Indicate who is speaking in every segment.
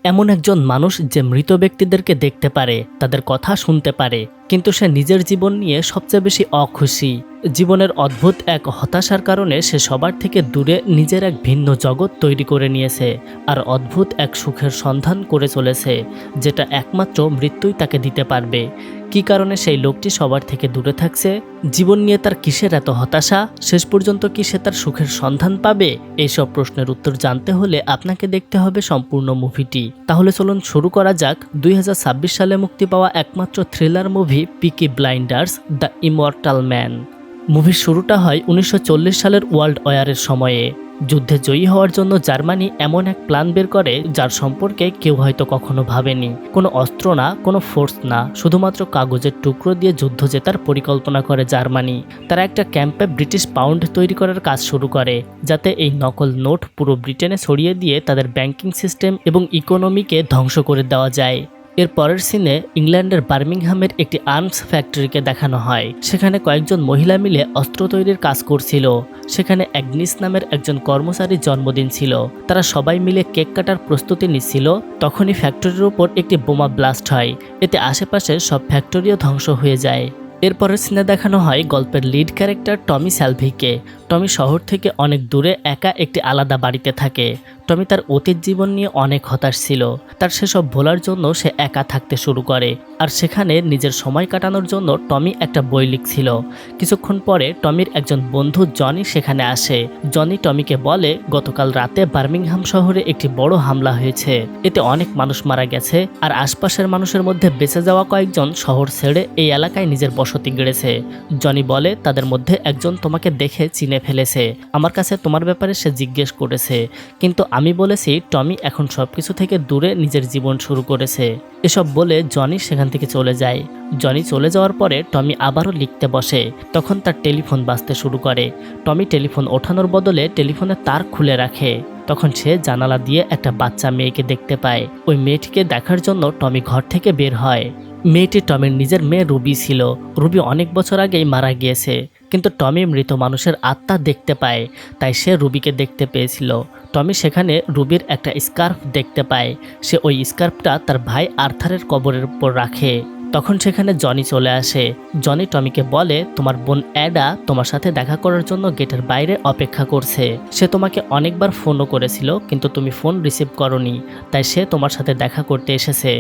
Speaker 1: এমন একজন মানুষ যে মৃত ব্যক্তিদেরকে দেখতে পারে, তাদের কথা শুনতে পারে, কিন্তু সে নিজের জীবন নিয়ে সবচেয়ে বেশি অখুশি। জীবনের অদ্ভুত এক হতাশার কারণে সে সবার থেকে দূরে নিজের এক ভিন্ন জগৎ তৈরি করে নিয়েছে আর অদ্ভুত এক সুখের সন্ধান করে চলেছে, যেটা একমাত্র মৃত্যুই তাকে দিতে পারবে। কী কারণে সেই লোকটি সবার থেকে দূরে থাকছে? জীবন নিয়ে তার কিসের এত হতাশা? শেষ পর্যন্ত কি সে তার সুখের সন্ধান পাবে? এইসব প্রশ্নের উত্তর জানতে হলে আপনাকে দেখতে হবে সম্পূর্ণ মুভিটি। তাহলে চলুন শুরু করা যাক 2026 সালে মুক্তি পাওয়া একমাত্র thriller movie পিকি Blinders the immortal man. মুভির শুরুটা হয় 1940 সালের ওয়ার্ল্ড ওয়ারের সময়ে। যুদ্ধে জয়ী হওয়ার জন্য জার্মানি এমন এক প্ল্যান বের করে যার সম্পর্কে কেউ হয়তো কখনো ভাবেনি। কোনো অস্ত্র না, কোনো ফোর্স না, শুধুমাত্র কাগজের টুকরো দিয়ে যুদ্ধ জেতার পরিকল্পনা করে জার্মানি। তারা একটা ক্যাম্পে ব্রিটিশ পাউন্ড তৈরি করার কাজ শুরু করে, যাতে এই নকল নোট পুরো ব্রিটেনে ছড়িয়ে দিয়ে তাদের ব্যাংকিং সিস্টেম এবং ইকোনমিকে ধ্বংস করে দেওয়া যায়। এর পরের সিনে ইংল্যান্ডের বার্মিংহামের একটি আর্মস ফ্যাক্টরিকে দেখানো হয়। সেখানে কয়েকজন মহিলা মিলে অস্ত্র তৈরির কাজ করছিল। সেখানে অ্যাগনিস নামের একজন কর্মচারীর জন্মদিন ছিল। তারা সবাই মিলে কেক কাটার প্রস্তুতি নিচ্ছিল। তখনই ফ্যাক্টরির উপর একটি বোমা ব্লাস্ট হয়। এতে আশেপাশে সব ফ্যাক্টরিও ধ্বংস হয়ে যায়। এরপরের সিনে দেখানো হয় গল্পের লিড ক্যারেক্টার টমি শেলবিকে। টমি শহর থেকে অনেক দূরে একা একটি আলাদা বাড়িতে থাকে। টমি তার অতীত জীবন নিয়ে অনেক হতাশ ছিল। তার সেসব ভোলার জন্য সে একা থাকতে শুরু করে, আর সেখানে নিজের সময় কাটানোর জন্য টমি একটা বই লিখছিল। কিছুক্ষণ পরে টমির একজন বন্ধু জনি সেখানে আসে। জনি টমিকে বলে গতকাল রাতে বার্মিংহাম শহরে একটি বড় হামলা হয়েছে। এতে অনেক মানুষ মারা গেছে, আর আশপাশের মানুষের মধ্যে বেঁচে যাওয়া কয়েকজন শহর ছেড়ে এই এলাকায় নিজের বসতি গড়েছে। জনি বলে তাদের মধ্যে একজন তোমাকে দেখে চিনে ফেলেছে। আমার কাছে তোমার ব্যাপারে সে জিজ্ঞেস করেছে, কিন্তু আমি বলেছি টমি এখন সবকিছু থেকে দূরে নিজের জীবন শুরু করেছে। এসব বলে জনি সেখান থেকে চলে যায়। জনি চলে যাওয়ার পরে টমি আবারও লিখতে বসে। তখন তার টেলিফোন বাজতে শুরু করে। টমি টেলিফোন ওঠানোর বদলে টেলিফোনের তার খুলে রাখে। তখন সে জানালা দিয়ে একটা বাচ্চা মেয়েকে দেখতে পায়। ওই মেয়েটিকে দেখার জন্য টমি ঘর থেকে বের হয়। মেয়েটি টমির নিজের মেয়ে রুবি ছিল। রুবি অনেক বছর আগেই মারা গিয়েছে, কিন্তু টমি মৃত মানুষের আত্মা দেখতে পায়, তাই সে রুবিকে দেখতে পেয়েছিল। টমি সেখানে রুবির একটা স্কার্ফ দেখতে পায়। সে ওই স্কার্ফটা তার ভাই আর্থারের কবরের উপর রাখে। তখন সেখানে জনি চলে আসে। জনি টমিকে বলে তোমার বোন অ্যাডা তোমার সাথে দেখা করার জন্য গেটের বাইরে অপেক্ষা করছে। সে তোমাকে অনেকবার ফোনও করেছিল, কিন্তু তুমি ফোন রিসিভ করনি, তাই সে তোমার সাথে দেখা করতে এসেছে।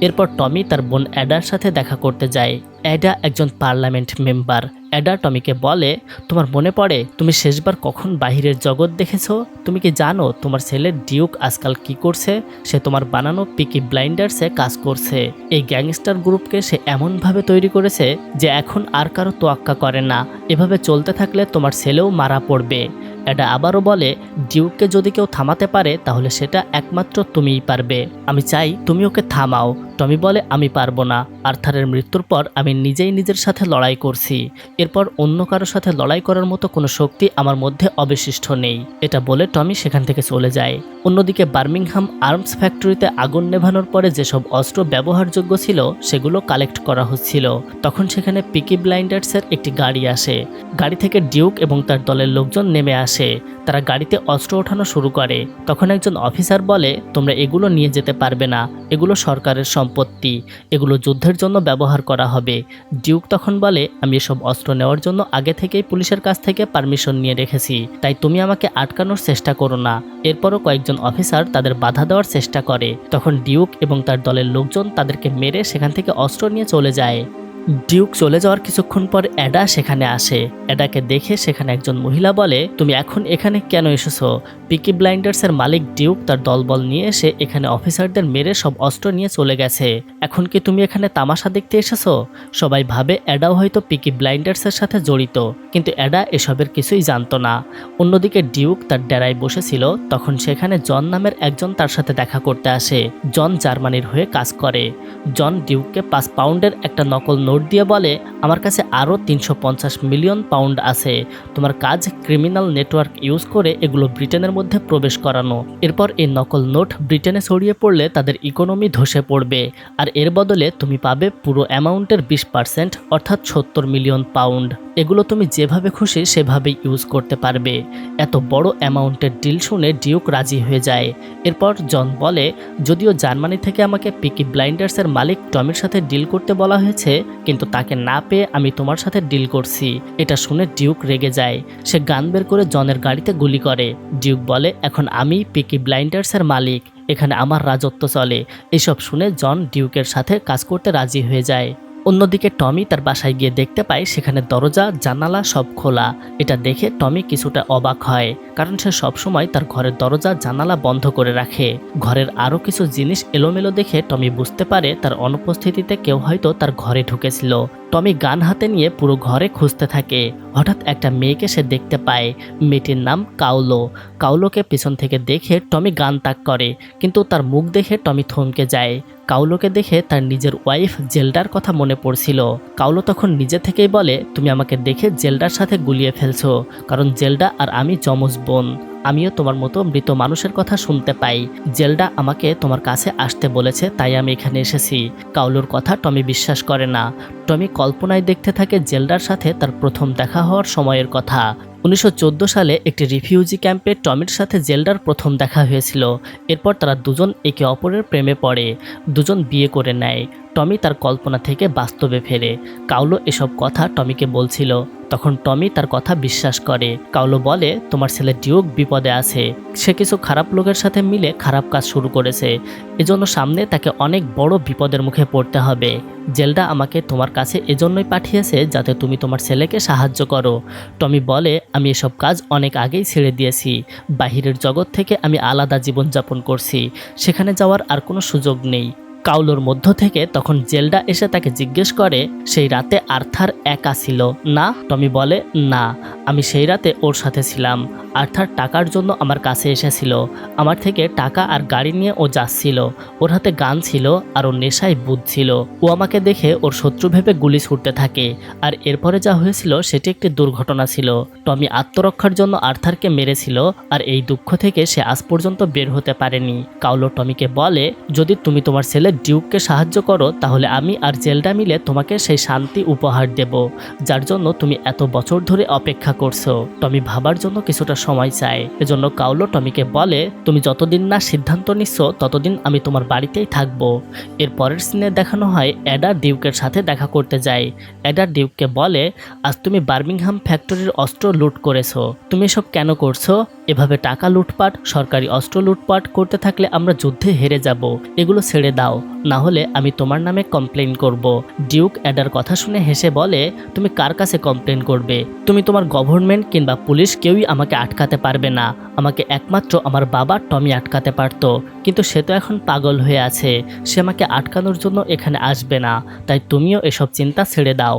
Speaker 1: এরপর টমি তার বোন অ্যাডার সাথে দেখা করতে যায়। অ্যাডা একজন পার্লামেন্ট মেম্বার। অ্যাডা টমিকে বলে তোমার মনে পড়ে তুমি শেষবার কখন বাহিরের জগৎ দেখেছো? তুমি কি জানো তোমার ছেলে ডিউক আজকাল কি করছে? সে তোমার বানানো পিকি ব্লাইন্ডার্সে কাজ করছে। এই গ্যাংস্টার গ্রুপকে সে এমনভাবে তৈরি করেছে যে এখন আর কারো তোয়াক্কা করে না। এভাবে চলতে থাকলে তোমার ছেলেও মারা পড়বে। অ্যাডা আবারও বলে ডিউককে যদি কেউ থামাতে পারে তাহলে সেটা একমাত্র তুমিই পারবে। আমি চাই তুমি ওকে থামাও। টমি বলে আমি পারবো না। আর্থারের মৃত্যুর পর আমি নিজেই নিজের সাথে লড়াই করছি। এরপর অন্য কারোর সাথে লড়াই করার মতো কোনো শক্তি আমার মধ্যে অবশিষ্ট নেই। এটা বলে টমি সেখান থেকে চলে যায়। অন্যদিকে বার্মিংহাম আর্মস ফ্যাক্টরিতে আগুন নেভানোর পরে যেসব অস্ত্র ব্যবহারযোগ্য ছিল সেগুলো কালেক্ট করা হচ্ছিল। তখন সেখানে পিকি ব্লাইন্ডার্সের একটি গাড়ি আসে। গাড়ি থেকে ডিউক এবং তার দলের লোকজন নেমে আসে। তারা গাড়িতে অস্ত্র ওঠানো শুরু করে। তখন একজন অফিসার বলে তোমরা এগুলো নিয়ে যেতে পারবে না, এগুলো সরকারের সম্পত্তি, এগুলো যুদ্ধের জন্য ব্যবহার করা হবে। ডিউক তখন বলে আমি এসব অস্ত্র নেওয়ার জন্য আগে থেকেই পুলিশের কাছ থেকে পারমিশন নিয়ে রেখেছি, তাই তুমি আমাকে আটকানোর চেষ্টা করো না। এরপরও কয়েকজন অফিসার তাদের বাধা দেওয়ার চেষ্টা করে। তখন ডিউক এবং তার দলের লোকজন তাদেরকে মেরে সেখান থেকে অস্ত্র নিয়ে চলে যায়। ডিউক চলে যাওয়ার কিছুক্ষণ পর অ্যাডা সেখানে আসে। অ্যাডাকে দেখে সেখানে একজন মহিলা বলে তুমি এখন এখানে কেন এসেছো? পিকি ব্লাইন্ডার্সের মালিক ডিউক তার দলবল নিয়ে এসে এখানে অফিসারদের মেরে সব অস্ত্র নিয়ে চলে গেছে। এখন কি তুমি এখানে তামাশা দেখতে এসেছো? সবাই ভাবে অ্যাডাও হয়তো পিকি ব্লাইন্ডার্সের সাথে জড়িত, কিন্তু অ্যাডা এসবের কিছুই জানতো না। অন্যদিকে ডিউক তার ডেরায় বসেছিল। তখন সেখানে জন নামের একজন তার সাথে দেখা করতে আসে। জন জার্মানির হয়ে কাজ করে। জন ডিউককে 5 পাউন্ডের একটা নকল নোট দিয়ে বলে আমার কাছে আরও 350 মিলিয়ন পাউন্ড আছে। তোমার কাজ ক্রিমিনাল নেটওয়ার্ক ইউজ করে এগুলো ব্রিটেনের মধ্যে প্রবেশ করানো। এরপর এই নকল নোট ব্রিটেনে ছড়িয়ে পড়লে তাদের ইকোনমি ধসে পড়বে, আর এর বদলে তুমি পাবে পুরো অ্যামাউন্টের 20%, অর্থাৎ 70 মিলিয়ন পাউন্ড। এগুলো তুমি যেভাবে খুশি সেভাবেই ইউজ করতে পারবে। এত বড় অ্যামাউন্টের ডিল শুনে ডিউক রাজি হয়ে যায়। এরপর জন বলে, যদিও জার্মানি থেকে আমাকে পিকি ব্লাইন্ডার্সের মালিক টমির সাথে ডিল করতে বলা হয়েছে, কিন্তু তাকে না পেয়ে আমি তোমার সাথে ডিল করছি। এটা শুনে ডিউক রেগে যায়। সে গান বের করে জনের গাড়িতে গুলি করে। ডিউক বলে, এখন আমি পিকি ব্লাইন্ডার্সের মালিক, এখানে আমার রাজত্ব চলে। এসব শুনে জন ডিউকের সাথে কাজ করতে রাজি হয়ে যায়। অন্যদিকে টমি তার বাসায় গিয়ে দেখতে পায় সেখানে দরজা জানালা সব খোলা। এটা দেখে টমি কিছুটা অবাক হয়, কারণ সে সবসময় তার ঘরের দরজা জানালা বন্ধ করে রাখে। ঘরের আরও কিছু জিনিস এলোমেলো দেখে টমি বুঝতে পারে তার অনুপস্থিতিতে কেউ হয়তো তার ঘরে ঢুকেছিল। টমি গান হাতে নিয়ে পুরো ঘরে খুঁজতে থাকে। হঠাৎ একটা মেয়েকে সে দেখতে পায়। মেয়েটির নাম কাউলো। কাউলোকে পিছন থেকে দেখে টমি গান তাক করে, কিন্তু তার মুখ দেখে টমি থমকে যায়। কাউলোকে দেখে তার নিজের ওয়াইফ জেলডার কথা মনে পড়ছিল। কাউলো তখন নিজে থেকেই বলে, তুমি আমাকে দেখে জেলডার সাথে গুলিয়ে ফেলছো, কারণ জেলডা আর আমি যমজ বোন। আমিও তোমার মতো মৃত মানুষের কথা শুনতে পাই। জেলডা আমাকে তোমার কাছে আসতে বলেছে, তাই আমি এখানে এসেছি। কাউলোর কথা টমি বিশ্বাস করে না। টমি কল্পনায় দেখতে থাকে জেলডার সাথে তার প্রথম দেখা হওয়ার সময়ের কথা। 1914 সালে একটি রিফিউজি ক্যাম্পে টমির সাথে জেলডার প্রথম দেখা হয়েছিল। এরপর তারা দুজন একে অপরের প্রেমে পড়ে, দুজন বিয়ে করে নেয়। টমি তার কল্পনা থেকে বাস্তবে ফেরে। কাউলো এসব কথা টমিকে বলছিল। তখন টমি তার কথা বিশ্বাস করে। কাউলো বলে, তোমার ছেলে ডিউক বিপদে আছে। সে কিছু খারাপ লোকের সাথে মিলে খারাপ কাজ শুরু করেছে। এজন্য সামনে তাকে অনেক বড় বিপদের মুখে পড়তে হবে। জেলডা আমাকে তোমার কাছে এজন্যই পাঠিয়েছে যাতে তুমি তোমার ছেলেকে সাহায্য করো। টমি বলে, আমি এসব কাজ অনেক আগেই ছেড়ে দিয়েছি। বাহিরের জগৎ থেকে আমি আলাদা জীবনযাপন করছি, সেখানে যাওয়ার আর কোনো সুযোগ নেই। কাউলোর মধ্য থেকে তখন জেলডা এসে তাকে জিজ্ঞেস করে, সেই রাতে আর্থার একা ছিল না? টমি বলে, না, আমি সেই রাতে ওর সাথে ছিলাম। আর্থার টাকার জন্য আমার কাছে এসেছিল। আমার থেকে টাকা আর গাড়ি নিয়ে ও যাচ্ছিল। ওর হাতে গান ছিল আর ওর নেশায় বুঝছিল। ও আমাকে দেখে ওর শত্রু ভেবে গুলি ছুটতে থাকে। আর এরপরে যা হয়েছিল সেটি একটি দুর্ঘটনা ছিল। টমি আত্মরক্ষার জন্য আর্থারকে মেরেছিল, আর এই দুঃখ থেকে সে আজ পর্যন্ত বের হতে পারেনি। কাউলো টমিকে বলে, যদি তুমি তোমার ছেলে ডিউককে সাহায্য করো, তাহলে আমি আর জেলডা মিলে তোমাকে সেই শান্তি উপহার দেব, যার জন্য তুমি এত বছর ধরে অপেক্ষা করছো। টমি ভাবার জন্য কিছুটা সময় চায়। এজন্য কাউলো টমিকে বলে, তুমি যতদিন না সিদ্ধান্ত নিচ্ছ ততদিন আমি তোমার বাড়িতেই থাকবো। এর পরের সিনে দেখানো হয় অ্যাডা ডিউকের সাথে দেখা করতে যায়। অ্যাডা ডিউককে বলে, আজ তুমি বার্মিংহাম ফ্যাক্টরির অস্ত্র লুট করেছো। তুমি এসব কেন করছো? এভাবে টাকা লুটপাট, সরকারি অস্ত্র লুটপাট করতে থাকলে আমরা যুদ্ধে হেরে যাব। এগুলো ছেড়ে দাও, না হলে আমি তোমার নামে কমপ্লেইন করব। ডিউক অ্যাডার কথা শুনে হেসে বলে, তুমি কার কাছে কমপ্লেইন করবে? তুমি তোমার গভর্নমেন্ট কিংবা পুলিশ কেউই আমাকে আটকাতে পারবে না। আমাকে একমাত্র আমার বাবা টমি আটকাতে পারতো, কিন্তু সে তো এখন পাগল হয়ে আছে। সে আমাকে আটকানোর জন্য এখানে আসবে না, তাই তুমিও এসব চিন্তা ছেড়ে দাও।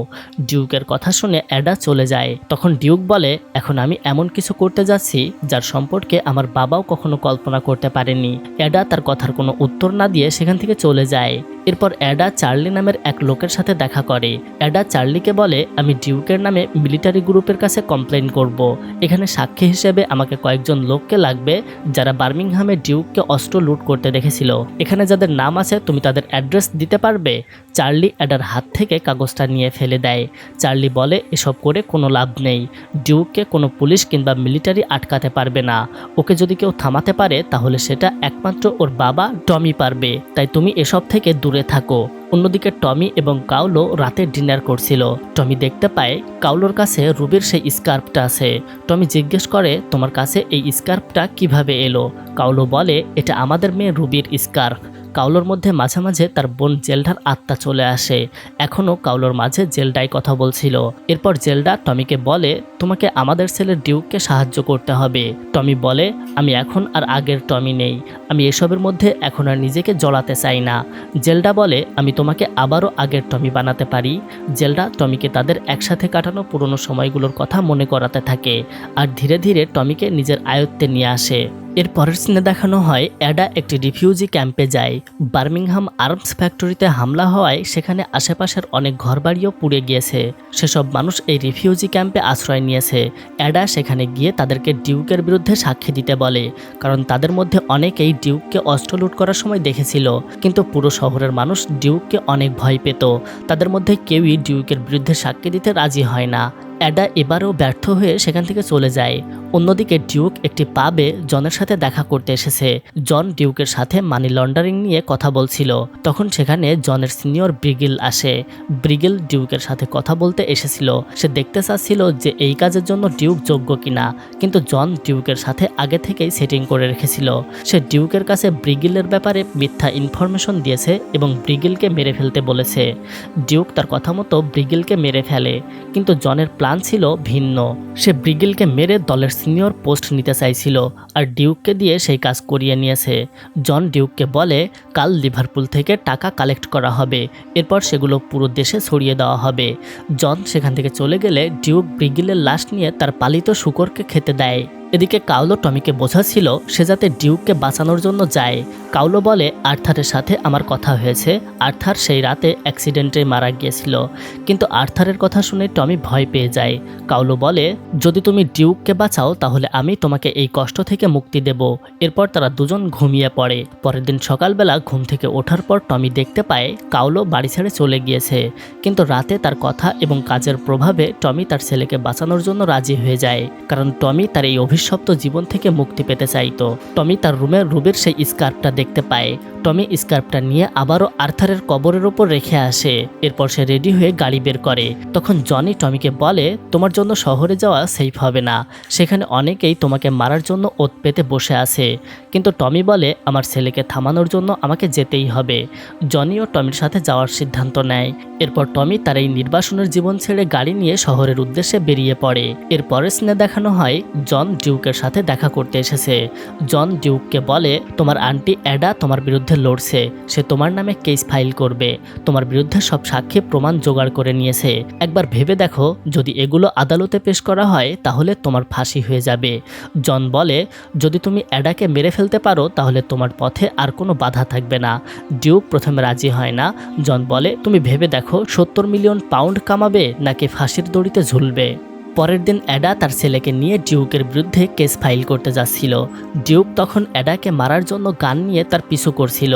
Speaker 1: ডিউকের কথা শুনে অ্যাডা চলে যায়। তখন ডিউক বলে, এখন আমি এমন কিছু করতে যাচ্ছি যার সম্পর্কে আমার বাবাও কখনো কল্পনা করতে পারেনি। অ্যাডা তার কথার কোনো উত্তর না দিয়ে সেখান থেকে চলে যায়। এরপর অ্যাডা চার্লি নামের এক লোকের সাথে দেখা করে। অ্যাডা চার্লিকে বলে, আমি ডিউকের নামে মিলিটারি গ্রুপের কাছে কমপ্লেইন করব। এখানে সাক্ষী হিসেবে আমাকে কয়েকজন লোককে লাগবে যারা বার্মিংহামে ডিউককে অস্ত্র লুট করতে দেখেছিল। এখানে যাদের নাম আছে তুমি তাদের অ্যাড্রেস দিতে পারবে? চার্লি অ্যাডার হাত থেকে কাগজটা নিয়ে ফেলে দেয়। চার্লি বলে, এসব করে কোনো লাভ নেই। ডিউককে কোনো পুলিশ কিংবা মিলিটারি আটকাতে পারবে না। ওকে যদি কেউ থামাতে পারে তাহলে সেটা একমাত্র ওর বাবা টমি পারবে, তাই তুমি এসব থেকে দূরে থাকো। অন্যদিকে টমি এবং কাউলো রাতে ডিনার করছিল। টমি দেখতে পায় কাউলোর কাছে রুবির সেই স্কার্ফটা আছে। টমি জিজ্ঞেস করে, তোমার কাছে এই স্কার্ফটা কিভাবে এলো? কাউলো বলে, এটা আমাদের মেয়ে রুবির স্কার্ফ। কাউলোর মধ্যে মাঝে মাঝে তার বোন জেলডার আত্মা চলে আসে। এখনও কাউলোর মাঝে জেলডাই কথা বলছিল। এরপর জেলডা টমিকে বলে, তোমাকে আমাদের ছেলে ডিউককে সাহায্য করতে হবে। টমি বলে, আমি এখন আর আগের টমি নেই। আমি এসবের মধ্যে এখন আর নিজেকে জড়াতে চাই না। জেলডা বলে, আমি তোমাকে আবারও আগের টমি বানাতে পারি। জেলডা টমিকে তাদের একসাথে কাটানো পুরনো সময়গুলোর কথা মনে করাতে থাকে, আর ধীরে ধীরে টমিকে নিজের আয়ত্তে নিয়ে আসে। এর পরের সিনে দেখানো হয় অ্যাডা একটি রিফিউজি ক্যাম্পে যায়। বার্মিংহাম আর্মস ফ্যাক্টরিতে হামলা হওয়ায় সেখানে আশেপাশের অনেক ঘরবাড়িও পুড়ে গিয়েছে। সেসব মানুষ এই রিফিউজি ক্যাম্পে আশ্রয় নিয়েছে। অ্যাডা সেখানে গিয়ে তাদেরকে ডিউকের বিরুদ্ধে সাক্ষী দিতে বলে, কারণ তাদের মধ্যে অনেকেই ডিউককে অস্ত্র লুট করার সময় দেখেছিল। কিন্তু পুরো শহরের মানুষ ডিউককে অনেক ভয় পেত। তাদের মধ্যে কেউই ডিউকের বিরুদ্ধে সাক্ষী দিতে রাজি হয় না। অ্যাডা এবারও ব্যর্থ হয়ে সেখান থেকে চলে যায়। অন্যদিকে ডিউক একটি পাবে জনের সাথে দেখা করতে এসেছে। জন ডিউকের সাথে মানি লন্ডারিং নিয়ে কথা বলছিল। তখন সেখানে জনের সিনিয়র ব্রিগেল আসে। ব্রিগেল ডিউকের সাথে কথা বলতে এসেছিল। সে দেখতে চাচ্ছিল যে এই কাজের জন্য ডিউক যোগ্য কিনা, কিন্তু জন ডিউকের সাথে আগে থেকেই সেটিং করে রেখেছিল। সে ডিউকের কাছে ব্রিগেলের ব্যাপারে মিথ্যা ইনফরমেশন দিয়েছে এবং ব্রিগেলকে মেরে ফেলতে বলেছে। ডিউক তার কথা মতো ব্রিগেলকে মেরে ফেলে, কিন্তু জনের প্ল্যান ছিল ভিন্ন। সে ব্রিগেলকে মেরে দলের সিনিয়র পোস্ট নিতে চাইছিল আর ডিউককে দিয়ে সেই কাজ করিয়ে নিয়েছে। জন ডিউককে বলে কাল লিভারপুল থেকে টাকা কালেক্ট করা হবে, এরপর সেগুলো পুরো দেশে ছড়িয়ে দেওয়া হবে। জন সেখান থেকে চলে গেলে ডিউক ব্রিগেলের লাশ নিয়ে তার পালিত শূকরকে খেতে দেয়। এদিকে কাউলো টমিকে বোঝাচ্ছিল সে যাতে ডিউককে বাঁচানোর জন্য যায়। কাউলো বলে আর্থারের সাথে আমার কথা হয়েছে, আর্থার সেই রাতে অ্যাক্সিডেন্টে মারা গিয়েছিল। কিন্তু আর্থারের কথা শুনে টমি ভয় পেয়ে যায়। কাউলো বলে যদি তুমি ডিউককে বাঁচাও তাহলে আমি তোমাকে এই কষ্ট থেকে মুক্তি দেব। এরপর তারা দুজন ঘুমিয়ে পড়ে। পরের দিন সকালবেলা ঘুম থেকে ওঠার পর টমি দেখতে পায় কাউলো বাড়ি ছেড়ে চলে গিয়েছে। কিন্তু রাতে তার কথা এবং কাজের প্রভাবে টমি তার ছেলেকে বাঁচানোর জন্য রাজি হয়ে যায়, কারণ টমি তার এই অভিশপ্ত জীবন থেকে মুক্তি পেতে চাইতো। টমি তার রুমে রুবির সেই স্কার্ফটা দেখতে পায়। টমি স্কার্ফটা নিয়ে আবারও আর্থারের কবরের ওপর রেখে আসে। এরপর সে রেডি হয়ে গাড়ি বের করে। তখন জনি টমিকে বলে তোমার জন্য শহরে যাওয়া সেফ হবে না, সেখানে অনেকেই তোমাকে মারার জন্য ওত পেতে বসে আছে। কিন্তু টমি বলে আমার ছেলেকে থামানোর জন্য আমাকে যেতেই হবে। জনিও টমির সাথে যাওয়ার সিদ্ধান্ত নেয়। এরপর টমি তার এই নির্বাসনের জীবন ছেড়ে গাড়ি নিয়ে শহরের উদ্দেশ্যে বেরিয়ে পড়ে। এরপরের সিনে দেখানো হয় জন ডিউকের সাথে দেখা করতে এসেছে। জন ডিউককে বলে তোমার আন্টি অ্যাডা তোমার বিরুদ্ধে লড়ছে, সে তোমার নামে কেস ফাইল করবে। তোমার বিরুদ্ধে সব সাক্ষী প্রমাণ জোগাড় করে নিয়েছে। একবার ভেবে দেখো যদি এগুলো আদালতে পেশ করা হয় তাহলে তোমার ফাঁসি হয়ে যাবে। জন বলে যদি তুমি অ্যাডাকে মেরে ফেলতে পারো তাহলে তোমার পথে আর কোনো বাধা থাকবে না। ডিউক প্রথমে রাজি হয় না। জন বলে তুমি ভেবে দেখো 70 মিলিয়ন পাউন্ড কামাবে নাকি ফাঁসির দড়িতে ঝুলবে। পরের দিন অ্যাডা তার ছেলেকে নিয়ে ডিউকের বিরুদ্ধে কেস ফাইল করতে যাচ্ছিল। ডিউক তখন অ্যাডাকে মারার জন্য গান নিয়ে তার পিছু করছিল।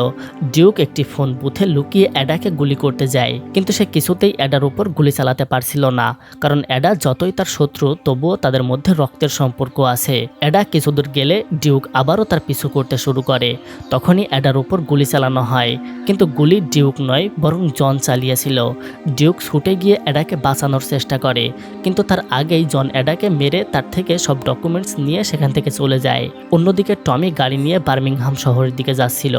Speaker 1: ডিউক একটি ফোন বুথে লুকিয়ে অ্যাডাকে গুলি করতে যায়, কিন্তু সে কিছুতেই অ্যাডার উপর গুলি চালাতে পারছিল না, কারণ অ্যাডা যতই তার শত্রু তবুও তাদের মধ্যে রক্তের সম্পর্ক আছে। অ্যাডা কিছুদূর গেলে ডিউক আবারও তার পিছু করতে শুরু করে। তখনই অ্যাডার উপর গুলি চালানো হয়, কিন্তু গুলি ডিউক নয় বরং জন চালিয়েছিল। ডিউক ছুটে গিয়ে অ্যাডাকে বাঁচানোর চেষ্টা করে, কিন্তু তার আগেই জন অ্যাডাকে মেরে তার থেকে সব ডকুমেন্টস নিয়ে সেখান থেকে চলে যায়। অন্যদিকে টমি গাড়ি নিয়ে বার্মিংহাম শহরের দিকে যাচ্ছিল।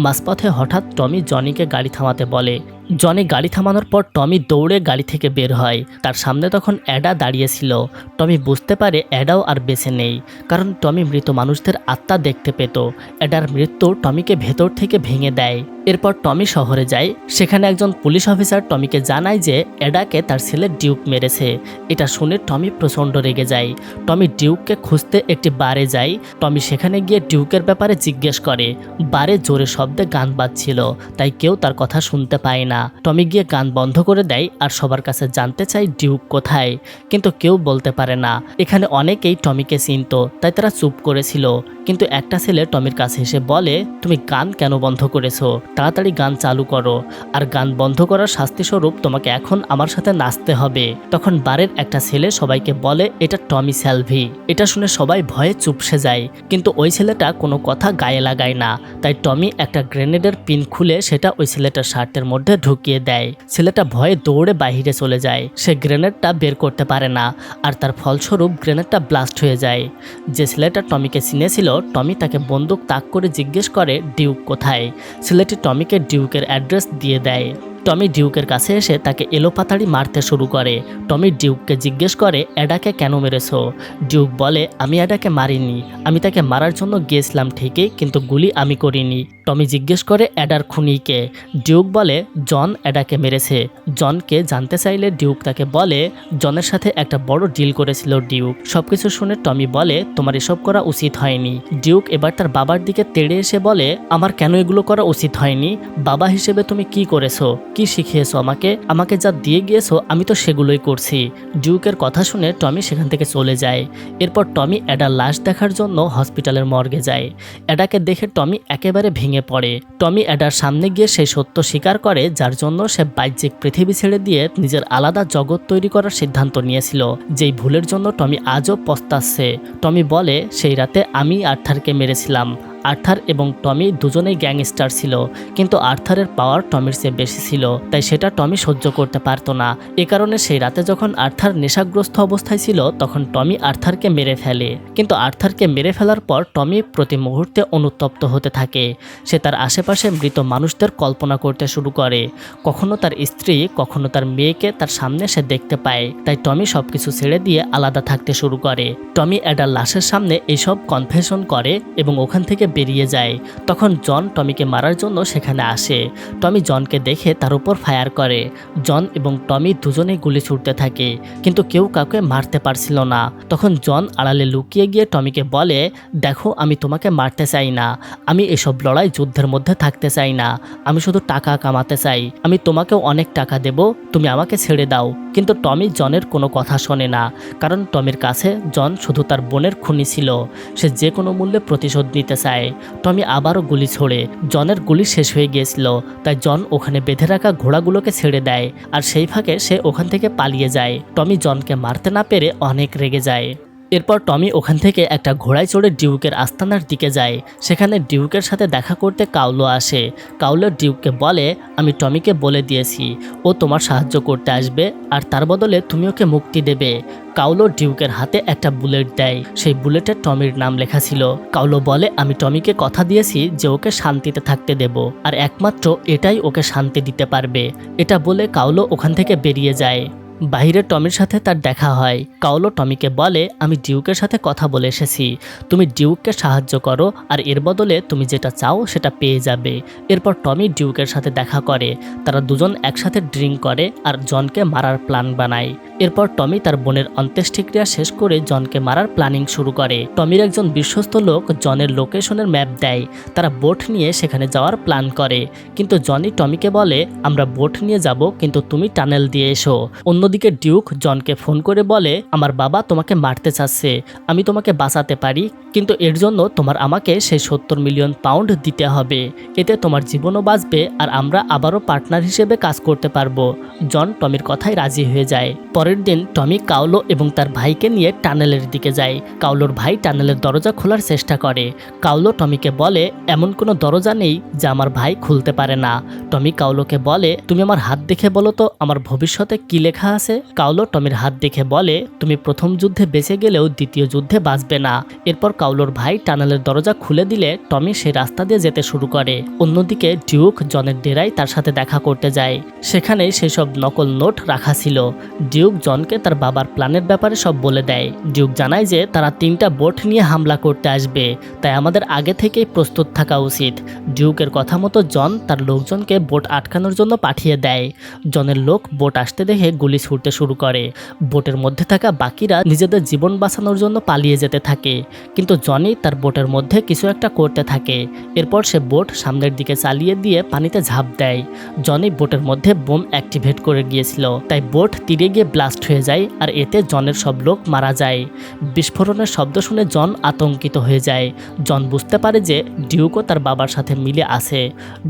Speaker 1: মাঝপথে হঠাৎ টমি জনিকে গাড়ি থামাতে বলে। জনি গাড়ি থামানোর পর টমি দৌড়ে গাড়ি থেকে বের হয়। তার সামনে তখন অ্যাডা দাঁড়িয়েছিল। টমি বুঝতে পারে অ্যাডাও আর বেঁচে নেই, কারণ টমি মৃত মানুষদের আত্মা দেখতে পেত। অ্যাডার মৃত্যু টমিকে ভেতর থেকে ভেঙে দেয়। এরপর টমি শহরে যায়। সেখানে একজন পুলিশ অফিসার টমিকে জানায় যে অ্যাডাকে তার ছেলে ডিউক মেরেছে। এটা শুনে টমি প্রচণ্ড রেগে যায়। টমি ডিউককে খুঁজতে একটি বারে যায়। টমি সেখানে গিয়ে ডিউকের ব্যাপারে জিজ্ঞেস করে। বারে জোরে শব্দে গান বাজছিল, তাই কেউ তার কথা শুনতে পায় না। টমি গিয়ে গান বন্ধ করে দেয় আর সবার কাছে জানতে চায় ডিউক কোথায়, কিন্তু কেউ বলতে পারে না। এখানে অনেকেই টমিকে চিনত, তাই তারা চুপ করেছিল। কিন্তু একটা ছেলে টমির কাছে এসে বলে তুমি গান কেন বন্ধ করেছো, তাড়াতাড়ি গান চালু করো, আর গান বন্ধ করার শাস্তিস্বরূপ তোমাকে এখন আমার সাথে নাচতে হবে। তখন বারের একটা ছেলে সবাইকে বলে এটা টমি সেলভি। এটা শুনে সবাই ভয়ে চুপসে যায়, কিন্তু ওই ছেলেটা কোনো কথা গায়ে লাগায় না। তাই টমি একটা গ্রেনেডের পিন খুলে সেটা ওই ছেলেটার শার্টের মধ্যে ঢুকিয়ে দেয়। ছেলেটা ভয়ে দৌড়ে বাহিরে চলে যায়। সে গ্রেনেডটা বের করতে পারে না, আর তার ফলস্বরূপ গ্রেনেডটা ব্লাস্ট হয়ে যায়। যে ছেলেটা টমিকে চিনেছিল টমি তাকে বন্দুক তাক করে জিজ্ঞেস করে ডিউক কোথায়। ছেলেটি টমিকে ডিউকের অ্যাড্রেস দিয়ে দেয়। টমি ডিউকের কাছে এসে তাকে এলোপাতাড়ি মারতে শুরু করে। টমি ডিউককে জিজ্ঞেস করে অ্যাডাকে কেন মেরেছো। ডিউক বলে আমি অ্যাডাকে মারিনি, আমি তাকে মারার জন্য গিয়েছিলাম ঠিকই, কিন্তু গুলি আমি করিনি। টমি জিজ্ঞেস করে অ্যাডার খুনিকে। ডিউক বলে জন অ্যাডাকে মেরেছে। জনকে জানতে চাইলে ডিউক তাকে বলে জনের সাথে একটা বড় ডিল করেছিল ডিউক। সবকিছু শুনে টমি বলে তোমার এসব করা উচিত হয়নি। ডিউক এবার তার বাবার দিকে তেড়ে এসে বলে আমার কেন এগুলো করা উচিত হয়নি, বাবা হিসেবে তুমি কি করেছো, কি শিখিয়েছো আমাকে যা দিয়ে গিয়েছো আমি তো সেগুলোই করছি। ডিউকের কথা শুনে টমি সেখান থেকে চলে যায়। এরপর টমি অ্যাডার লাশ দেখার জন্য হসপিটালের মর্গে যায়। অ্যাডাকে দেখে টমি একেবারে ভেঙে ভেঙে পড়ে। টমি অ্যাডার সামনে গিয়ে সেই সত্য স্বীকার করে যার জন্য সে বাহ্যিক পৃথিবী ছেড়ে দিয়ে নিজের আলাদা জগৎ তৈরি করার সিদ্ধান্ত নিয়েছিল, যেই ভুলের জন্য টমি আজও পস্তাচ্ছে। টমি বলে, সেই রাতে আমি আর্থারকে মেরেছিলাম। আর্থার এবং টমি দুজনেই গ্যাংস্টার ছিল, কিন্তু আর্থারের পাওয়ার টমির চেয়ে বেশি ছিল, তাই সেটা টমি সহ্য করতে পারতো না। এ কারণে সেই রাতে যখন আর্থার নেশাগ্রস্ত অবস্থায় ছিল তখন টমি আর্থারকে মেরে ফেলে। কিন্তু আর্থারকে মেরে ফেলার পর টমি প্রতি মুহূর্তে অনুতপ্ত হতে থাকে। সে তার আশেপাশে মৃত মানুষদের কল্পনা করতে শুরু করে। কখনো তার স্ত্রী, কখনো তার মেয়েকে তার সামনে সে দেখতে পায়। তাই টমি সবকিছু ছেড়ে দিয়ে আলাদা থাকতে শুরু করে। টমি অ্যাডার লাশের সামনে এইসব কনফেশন করে এবং ওখান থেকে বেরিয়ে যায়। তখন জন টমিকে মারার জন্য সেখানে আসে। টমি জনকে দেখে তার উপর ফায়ার করে। জন এবং টমি দুজনেই গুলি ছুটতে থাকে, কিন্তু কেউ কাউকে মারতে পারছিল না। তখন জন আড়ালে লুকিয়ে গিয়ে টমিকে বলে, দেখো, আমি তোমাকে মারতে চাই না, আমি এসব লড়াই যুদ্ধের মধ্যে থাকতে চাই না, আমি শুধু টাকা কামাতে চাই, আমি তোমাকেও অনেক টাকা দেব, তুমি আমাকে ছেড়ে দাও। কিন্তু টমি জনের কোনো কথা শোনে না, কারণ টমির কাছে জন শুধু তার বোনের খুনি ছিল। সে যে কোনো মূল্যে প্রতিশোধ নিতে চায়। টমি আবারও গুলি ছোড়ে। জনের গুলি শেষ হয়ে গিয়েছিল, তাই জন ওখানে বেঁধে রাখা ঘোড়াগুলোকে ছেড়ে দেয়, আর সেই ফাঁকে সে ওখান থেকে পালিয়ে যায়। টমি জনকে মারতে না পেরে অনেক রেগে যায়। এরপর টমি ওখান থেকে একটা ঘোড়ায় চড়ে ডিউকের আস্তানার দিকে যায়। সেখানে ডিউকের সাথে দেখা করতে কাউলো আসে। কাউলো ডিউককে বলে, আমি টমিকে বলে দিয়েছি ও তোমার সাহায্য করতে আসবে, আর তার বদলে তুমি ওকে মুক্তি দেবে। কাউলো ডিউকের হাতে একটা বুলেট দেয়। সেই বুলেটে টমির নাম লেখা ছিল। কাউলো বলে, আমি টমিকে কথা দিয়েছি যে ওকে শান্তিতে থাকতে দেব, আর একমাত্র এটাই ওকে শান্তি দিতে পারবে। এটা বলে কাউলো ওখান থেকে বেরিয়ে যায়। বাইরে টমির সাথে তার দেখা হয়। কাউলো টমিকে বলে, আমি ডিউকের সাথে কথা বলে এসেছি, তুমি ডিউককে সাহায্য করো, আর এর বদলে তুমি যেটা চাও সেটা পেয়ে যাবে। এরপর টমি ডিউকের সাথে দেখা করে। তারা দুজন একসাথে ড্রিঙ্ক করে আর জনকে মারার প্ল্যান বানায়। এরপর টমি তার বোনের অন্ত্যেষ্টিক্রিয়া শেষ করে জনকে মারার প্ল্যানিং শুরু করে। টমির একজন বিশ্বস্ত লোক জনের লোকেশনের ম্যাপ দেয়। তারা বোট নিয়ে সেখানে যাওয়ার প্ল্যান করে, কিন্তু জনি টমিকে বলে, আমরা বোট নিয়ে যাব, কিন্তু তুমি টানেল দিয়ে এসো। অন্যদিকে ডিউক জনকে ফোন করে বলে, আমার বাবা তোমাকে মারতে চাচ্ছে, আমি তোমাকে বাঁচাতে পারি, কিন্তু এর জন্য তোমার আমাকে সেই 70 মিলিয়ন পাউন্ড দিতে হবে। এতে তোমার জীবনও বাঁচবে, আর আমরা আবারও পার্টনার হিসেবে কাজ করতে পারবো। জন টমির কথায় রাজি হয়ে যায়। পরের দিন টমি কাউলো এবং তার ভাইকে নিয়ে টানেলের দিকে যায়। কাউলোর ভাই টানেলের দরজা খোলার চেষ্টা করে। কাউলো টমিকে বলে, এমন কোনো দরজা নেই যা আমার ভাই খুলতে পারে না। টমি কাউলোকে বলে, তুমি আমার হাত দেখে বলো তো আমার ভবিষ্যতে কি লেখা আছে। কাউলো টমির হাত দেখে বলে, তুমি প্রথম যুদ্ধে বেঁচে গেলেও দ্বিতীয় যুদ্ধে বাঁচবে না। এরপর কাউলোর ভাই টানেলের দরজা খুলে দিলে টমি সেই রাস্তা দিয়ে যেতে শুরু করে। অন্যদিকে ডিউক জনের ডেরায় তার সাথে দেখা করতে যায়। সেখানেই সেসব নকল নোট রাখা ছিল। ডিউক জনকে তার বাবার প্ল্যানের ব্যাপারে সব বলে দেয়। ডিউক জানায় যে তারা 3টা বোট নিয়ে হামলা করতে আসবে, তাই আমাদের আগে থেকেই প্রস্তুত থাকা উচিত। ডিউকের কথা মতো জন তার লোকজনকে বোট আটকানোর জন্য পাঠিয়ে দেয়। জনের লোক বোট আসতে দেখে গুলি ছুটতে শুরু করে। বোটের মধ্যে থাকা বাকিরা নিজেদের জীবন বাঁচানোর জন্য পালিয়ে যেতে থাকে, কিন্তু জনি তার বোটের মধ্যে কিছু একটা করতে থাকে। এরপর সে বোট সামনের দিকে চালিয়ে দিয়ে পানিতে ঝাঁপ দেয়। জনি বোটের মধ্যে বোম অ্যাক্টিভেট করে গিয়েছিল, তাই বোট তীরে গিয়ে ব্লাস্ট হয়ে যায়, আর এতে জনের সব লোক মারা যায়। বিস্ফোরণের শব্দ শুনে জন আতঙ্কিত হয়ে যায়। জন বুঝতে পারে যে ডিউকও তার বাবার সাথে মিলে আছে।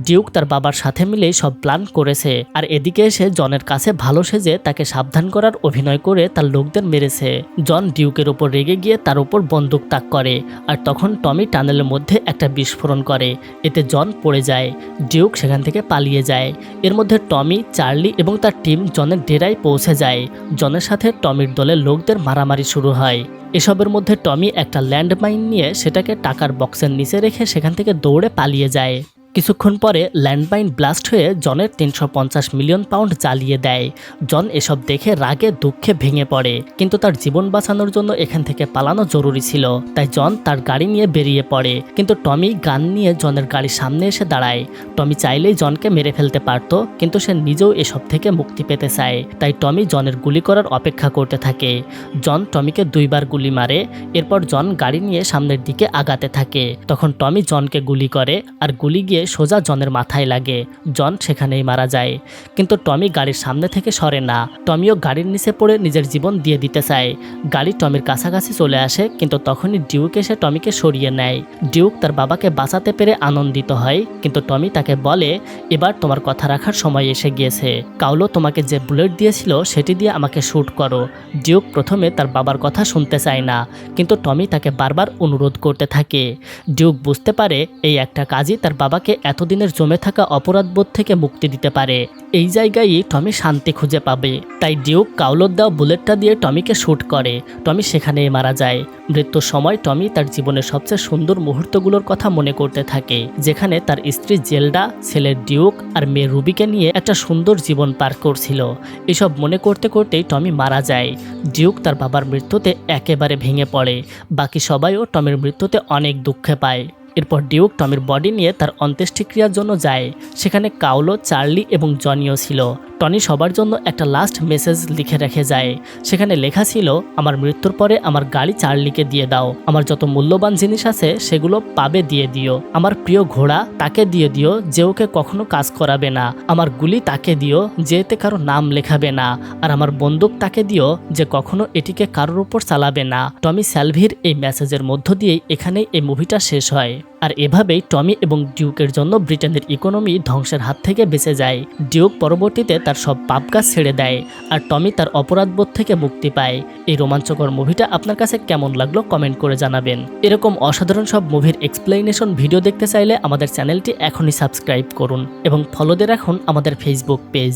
Speaker 1: ডিউক তার বাবার সাথে মিলেই সব প্ল্যান করেছে, আর এদিকে এসে জনের কাছে ভালো সেজে তাকে সাবধান করার অভিনয় করে তার লোকদের মেরেছে। জন ডিউকের ওপর রেগে গিয়ে তার উপর বন্দুক তাক করে, আর তখন টমি টানেলের মধ্যে একটা বিস্ফোরণ করে। এতে জন পড়ে যায়। ডিউক সেখান থেকে পালিয়ে যায়। এর মধ্যে টমি, চার্লি এবং তার টিম জনের ডেরায় পৌঁছে যায়। জনের সাথে টমির দলের লোকদের মারামারি শুরু হয়। এসবের মধ্যে টমি একটা ল্যান্ডমাইন নিয়ে সেটাকে টাকার বক্সের নিচে রেখে সেখান থেকে দৌড়ে পালিয়ে যায়। কিছুক্ষণ পরে ল্যান্ডমাইন ব্লাস্ট হয়ে জনের 350 মিলিয়ন পাউন্ড জ্বালিয়ে দেয়। জন এসব দেখে রাগে দুঃখে ভেঙে পড়ে, কিন্তু তার জীবন বাঁচানোর জন্য এখান থেকে পালানো জরুরি ছিল, তাই জন তার গাড়ি নিয়ে বেরিয়ে পড়ে। কিন্তু টমি গান নিয়ে জনের গাড়ির সামনে এসে দাঁড়ায়। টমি চাইলেই জনকে মেরে ফেলতে পারত, কিন্তু সে নিজেও এসব থেকে মুক্তি পেতে চায়, তাই টমি জনের গুলি করার অপেক্ষা করতে থাকে। জন টমিকে 2বার গুলি মারে। এরপর জন গাড়ি নিয়ে সামনের দিকে আগাতে থাকে। তখন টমি জনকে গুলি করে, আর গুলি গিয়ে গিয়ে সোজা জনের মাথায় লাগে। জন সেখানেই মারা যায়। কিন্তু টমি গাড়ির সামনে থেকে সরে না। টমিও গাড়ির নিচে পড়ে নিজের জীবন দিয়ে দিতে চায়। গাড়ি টমির কাছাকাছি চলে আসে, কিন্তু তখনই ডিউক এসে টমিকে সরিয়ে নেয়। ডিউক তার বাবাকে বাঁচাতে পেরে আনন্দিত হয়, কিন্তু টমি তাকে বলে, এবার তোমার কথা রাখার সময় এসে গিয়েছে। কাউলো তোমাকে যে বুলেট দিয়েছিল সেটি দিয়ে আমাকে শ্যুট করো। ডিউক প্রথমে তার বাবার কথা শুনতে চায় না, কিন্তু টমি তাকে বারবার অনুরোধ করতে থাকে। ডিউক বুঝতে পারে এই একটা কাজই তার বাবাকে এতদিনের জমে থাকা অপরাধবোধ থেকে মুক্তি দিতে পারে। এই জায়গায় টমি শান্তি খুঁজে পাবে। তাই ডিউক কাউলোর দেওয়া বুলেটটা দিয়ে টমিকে শ্যুট করে। টমি সেখানেই মারা যায়। মৃত্যুর সময় টমি তার জীবনের সবচেয়ে সুন্দর মুহূর্তগুলোর কথা মনে করতে থাকে, যেখানে তার স্ত্রী জেলডা, ছেলে ডিউক আর মেয়ে রুবিকে নিয়ে একটা সুন্দর জীবন পার করছিল। এসব মনে করতে করতেই টমি মারা যায়। ডিউক তার বাবার মৃত্যুতে একেবারে ভেঙে পড়ে। বাকি সবাইও টমির মৃত্যুতে অনেক দুঃখে পায়। এরপর ডিউক টমির বডি নিয়ে তার অন্ত্যেষ্টিক্রিয়ার জন্য যায়। সেখানে কাউলো, চার্লি এবং জনিও ছিল। টনি সবার জন্য একটা লাস্ট মেসেজ লিখে রেখে যায়। সেখানে লেখা ছিল, আমার মৃত্যুর পরে আমার গাড়ি চার্লিকে দিয়ে দাও। আমার যত মূল্যবান জিনিস আছে সেগুলো পাবে দিয়ে দিও। আমার প্রিয় ঘোড়া তাকে দিয়ে দিও, যে ওকে কখনো কাজ করাবে না। আমার গুলি তাকে দিও, যে এতে কারো নাম লেখাবে না। আর আমার বন্দুক তাকে দিও, যে কখনো এটিকে কারোর উপর চালাবে না। টমি স্যালভির এই মেসেজের মধ্য দিয়েই এখানেই এই মুভিটা শেষ হয়। আর এভাবেই টমি এবং ডিউকের জন্য ব্রিটেনের ইকোনমি ধ্বংসের হাত থেকে বেঁচে যায়। ডিউক পরবর্তীতে তার সব পাপ কাজ ছেড়ে দেয়, আর টমি তার অপরাধবোধ থেকে মুক্তি পায়। এই রোমাঞ্চকর মুভিটা আপনার কাছে কেমন লাগলো কমেন্ট করে জানাবেন। এরকম অসাধারণ সব মুভির এক্সপ্লেনেশন ভিডিও দেখতে চাইলে আমাদের চ্যানেলটি এখনই সাবস্ক্রাইব করুন এবং ফলো দিয়ে রাখুন আমাদের ফেসবুক পেজ।